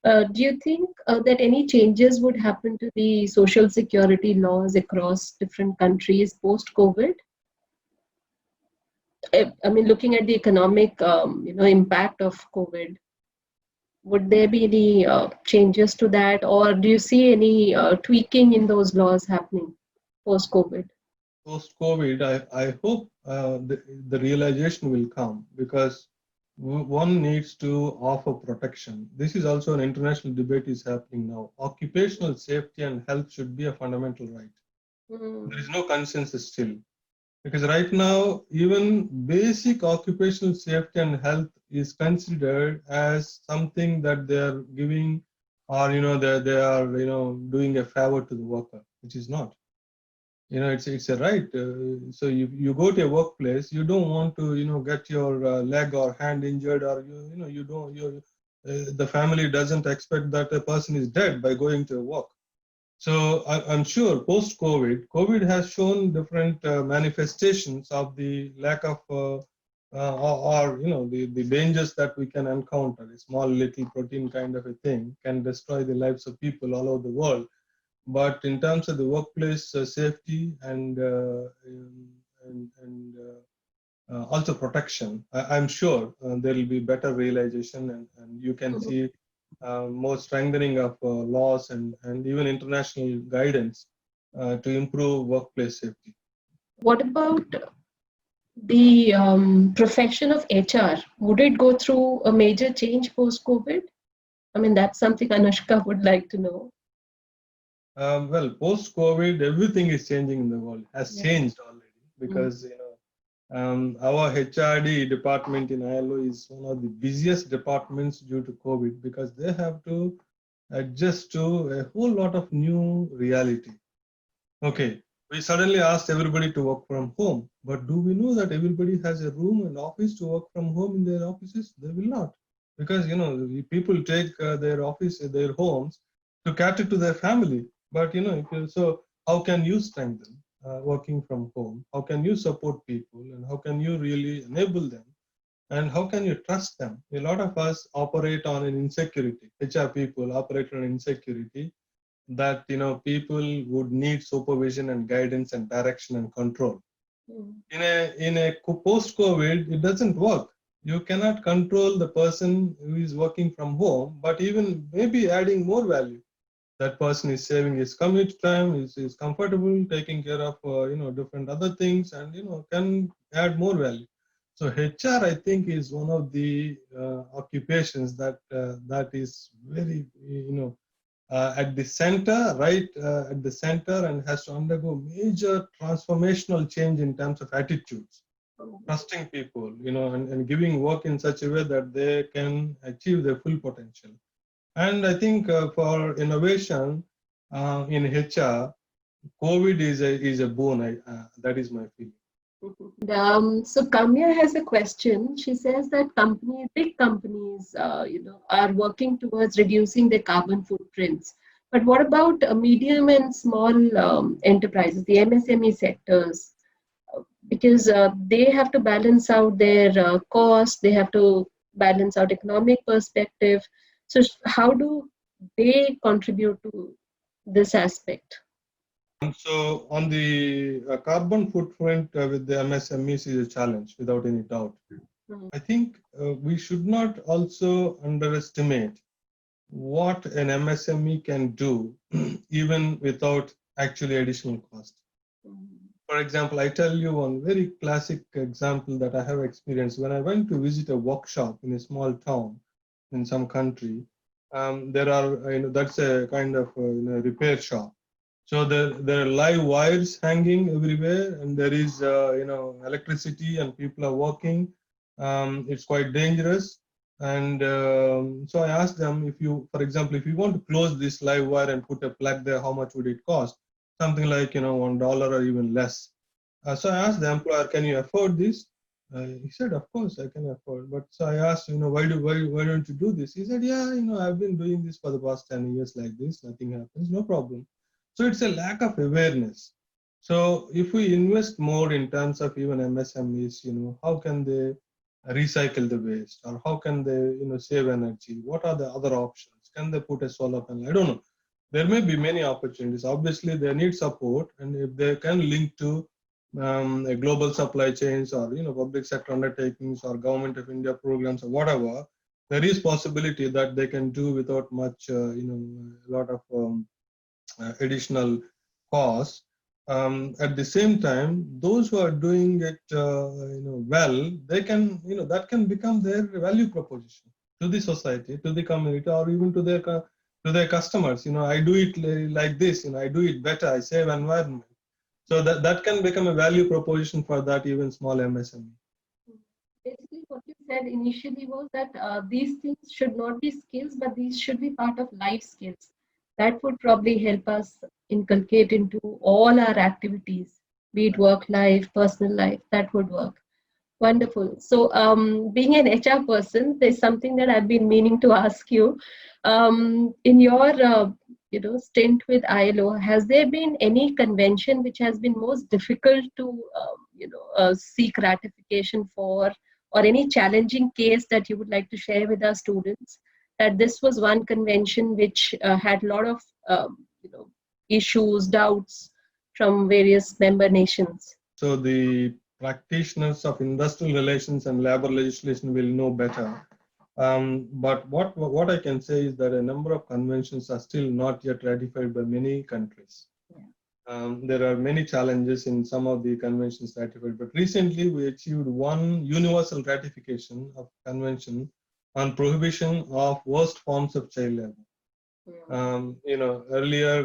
Do you think that any changes would happen to the social security laws across different countries post-COVID? I mean, looking at the economic, impact of COVID, would there be any changes to that, or do you see any tweaking in those laws happening post-COVID? Post-COVID, I hope the realization will come, because one needs to offer protection. This is also an international debate is happening now. Occupational safety and health should be a fundamental right. There is no consensus still, because right now even basic occupational safety and health is considered as something that they are giving, or they are doing a favor to the worker, which is not. It's a right. So you go to a workplace, you don't want to get your leg or hand injured, or you don't the family doesn't expect that a person is dead by going to work. So I'm sure COVID has shown different manifestations of the lack of or the dangers that we can encounter. A small little protein kind of a thing can destroy the lives of people all over the world. But in terms of the workplace safety and also protection, I'm sure there will be better realization, and you can see more strengthening of laws and even international guidance to improve workplace safety. What about the profession of HR? Would it go through a major change post-COVID? I mean, that's something Anushka would like to know. Well, post-COVID, everything is changing in the world, has changed already, because our HRD department in ILO is one of the busiest departments due to COVID, because they have to adjust to a whole lot of new reality. Okay, we suddenly asked everybody to work from home, but do we know that everybody has a room and office to work from home in their offices? They will not, because people take their office, their homes to cater to their family. But so how can you strengthen working from home? How can you support people, and how can you really enable them? And how can you trust them? A lot of us operate on an insecurity. HR people operate on insecurity that people would need supervision and guidance and direction and control. In a post-COVID, it doesn't work. You cannot control the person who is working from home, but even maybe adding more value. That person is saving his commute time, is comfortable, taking care of different other things, and can add more value. So HR, I think, is one of the occupations that is very at the center, right at the center, and has to undergo major transformational change in terms of attitudes, trusting people, and giving work in such a way that they can achieve their full potential. And I think for innovation in HR, COVID is a boon. That is my feeling. So Kamya has a question. She says that big companies, are working towards reducing their carbon footprints. But what about medium and small enterprises, the MSME sectors? Because they have to balance out their costs, they have to balance out economic perspective. So how do they contribute to this aspect? So on the carbon footprint with the MSMEs is a challenge, without any doubt. I think we should not also underestimate what an MSME can do even without actually additional cost. For example, I tell you one very classic example that I have experienced. When I went to visit a workshop in a small town in some country, there are, that's a kind of repair shop. So there are live wires hanging everywhere, and there is electricity, and people are working. It's quite dangerous. And so I asked them, if you, for example, if you want to close this live wire and put a plug there, how much would it cost? Something like $1 or even less. So I asked the employer, can you afford this? He said, of course I can afford. But so I asked, why don't you do this? He said, yeah, I've been doing this for the past 10 years like this. Nothing happens, no problem. So it's a lack of awareness. So if we invest more in terms of even MSMEs, how can they recycle the waste, or how can they, save energy? What are the other options? Can they put a solar panel? I don't know. There may be many opportunities. Obviously, they need support, and if they can link to a global supply chains, or public sector undertakings, or government of India programs, or whatever, there is possibility that they can do without much, a lot of additional costs. At the same time, those who are doing it, well, they can, that can become their value proposition to the society, to the community, or even to their customers. I do it like this. I do it better. I save environment. So that can become a value proposition for that even small MSME. Basically, what you said initially was that these things should not be skills, but these should be part of life skills. That would probably help us inculcate into all our activities, be it work life, personal life, that would work. Wonderful. So, being an HR person, there's something that I've been meaning to ask you. In your, stint with ILO, has there been any convention which has been most difficult to, seek ratification for, or any challenging case that you would like to share with our students? That this was one convention which had a lot of, issues, doubts from various member nations. So the practitioners of industrial relations and labor legislation will know better. But what I can say is that a number of conventions are still not yet ratified by many countries. There are many challenges in some of the conventions ratified, but recently we achieved one universal ratification of convention on prohibition of worst forms of child labor. Earlier,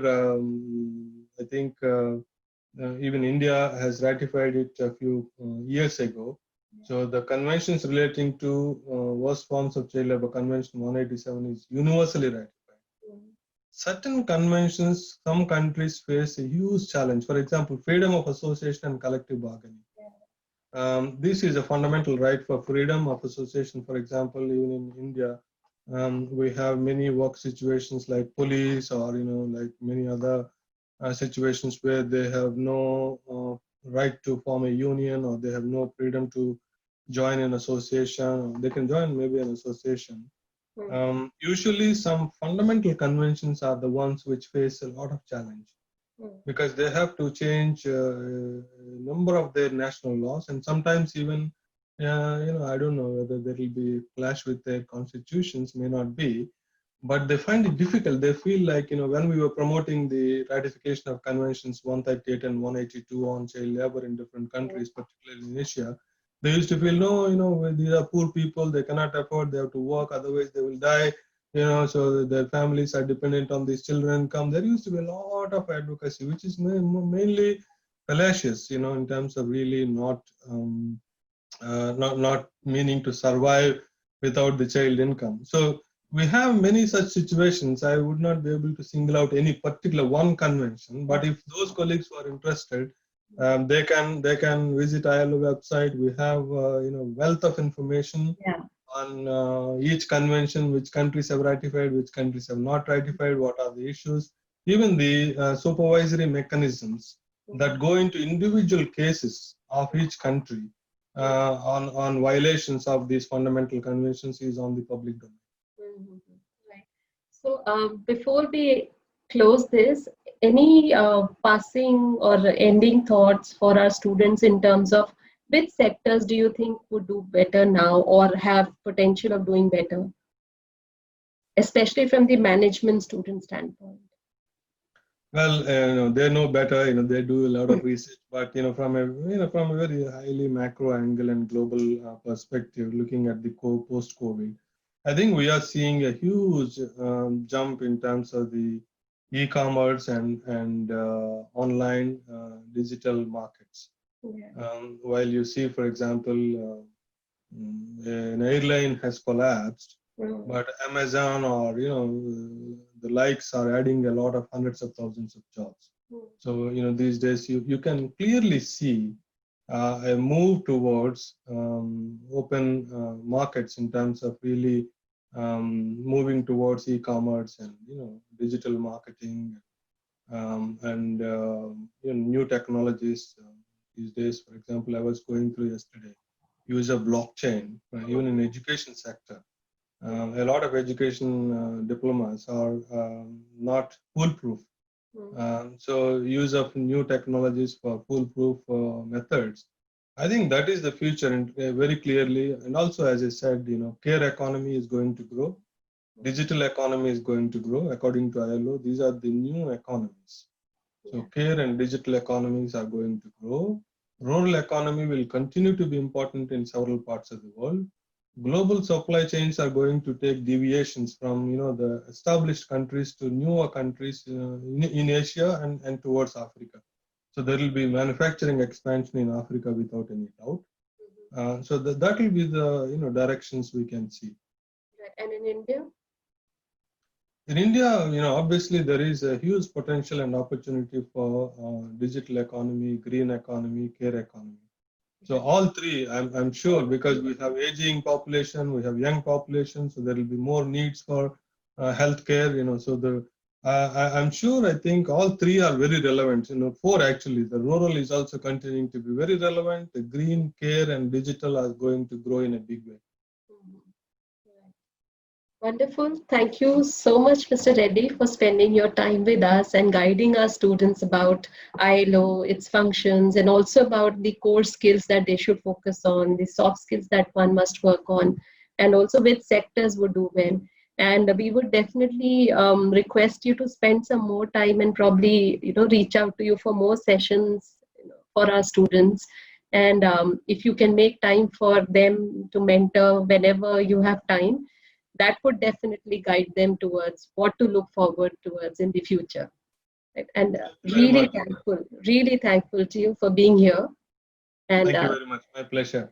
I think even India has ratified it a few years ago. So the conventions relating to worst forms of child labor, Convention 187, is universally ratified. Certain conventions, some countries face a huge challenge. For example, freedom of association and collective bargaining. This is a fundamental right for freedom of association. For example, even in India, we have many work situations like police, or like many other situations where they have no right to form a union, or they have no freedom to join an association. They can join maybe an association. Usually some fundamental conventions are the ones which face a lot of challenge, because they have to change a number of their national laws, and sometimes even I don't know whether there will be clash with their constitutions, may not be, but they find it difficult. They feel like, when we were promoting the ratification of conventions 138 and 182 on child labor in different countries, particularly in Asia, they used to feel, no, these are poor people, they cannot afford, they have to work, otherwise they will die, so their families are dependent on these children income. There used to be a lot of advocacy, which is mainly fallacious, in terms of really not meaning to survive without the child income. So we have many such situations. I would not be able to single out any particular one convention, but if those colleagues who are interested, they can visit ILO website. We have wealth of information on each convention, which countries have ratified, which countries have not ratified, what are the issues, even the supervisory mechanisms that go into individual cases of each country on violations of these fundamental conventions is on the public domain. Right. So before we close this, any passing or ending thoughts for our students in terms of which sectors do you think would do better now or have potential of doing better, especially from the management student standpoint? Well, they know better. They do a lot of research, but from a very highly macro angle and global perspective, looking at the post-COVID, I think we are seeing a huge jump in terms of the e-commerce and online digital markets. Yeah. While you see, for example, an airline has collapsed, but Amazon or the likes are adding a lot of hundreds of thousands of jobs. So these days you can clearly see a move towards open markets in terms of really moving towards e-commerce and digital marketing and new technologies these days. For example, I was going through yesterday use of blockchain even in education sector. A lot of education diplomas are not foolproof. So use of new technologies for foolproof methods. I think that is the future, and very clearly. And also, as I said, care economy is going to grow. Digital economy is going to grow. According to ILO, these are the new economies. So care and digital economies are going to grow. Rural economy will continue to be important in several parts of the world. Global supply chains are going to take deviations from the established countries to newer countries in Asia and towards Africa. So there will be manufacturing expansion in Africa without any doubt. So that will be the directions we can see. And in India? In India, obviously there is a huge potential and opportunity for digital economy, green economy, care economy. So all three, I'm sure, because we have aging population, we have young population, so there will be more needs for healthcare. So I'm sure. I think all three are very relevant. Four actually. The rural is also continuing to be very relevant. The green, care, and digital are going to grow in a big way. Wonderful. Thank you so much, Mr. Reddy, for spending your time with us and guiding our students about ILO, its functions, and also about the core skills that they should focus on, the soft skills that one must work on, and also which sectors would do well. And we would definitely request you to spend some more time and probably reach out to you for more sessions for our students. And if you can make time for them to mentor whenever you have time, that would definitely guide them towards what to look forward towards in the future. Right? And Very much. really thankful to you for being here. And Thank you very much. My pleasure.